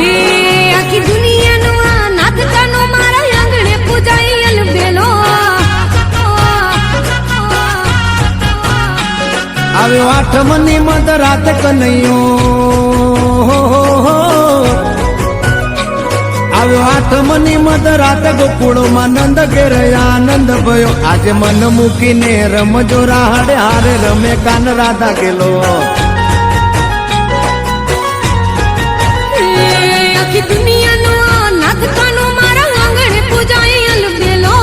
આખી દુનિયાનો આ નાથકાનો મારા આંગણે પૂજાય અલબેલો આવ્યો આઠમની મધરાત કનૈયો આવ્યો આઠમની મધરાત ગોકુળમાં નંદ ઘેર આનંદ ભયો આજે મન મૂકીને રમજો રાહડે હારે રમે કાન રાધા ગેલો આખી દુનિયાનો આ નાથકાનો મારા આંગણે પૂજાય અલબેલો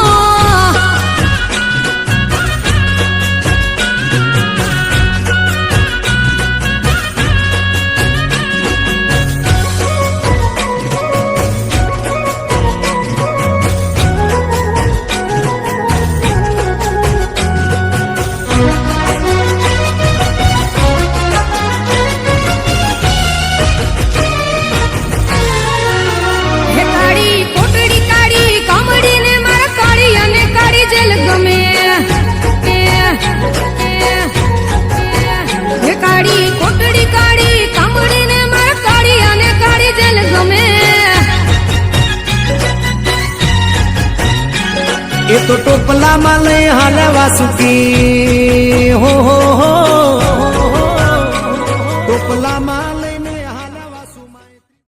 એ તો ટોપલામાં લઈ હાલે વાસુકી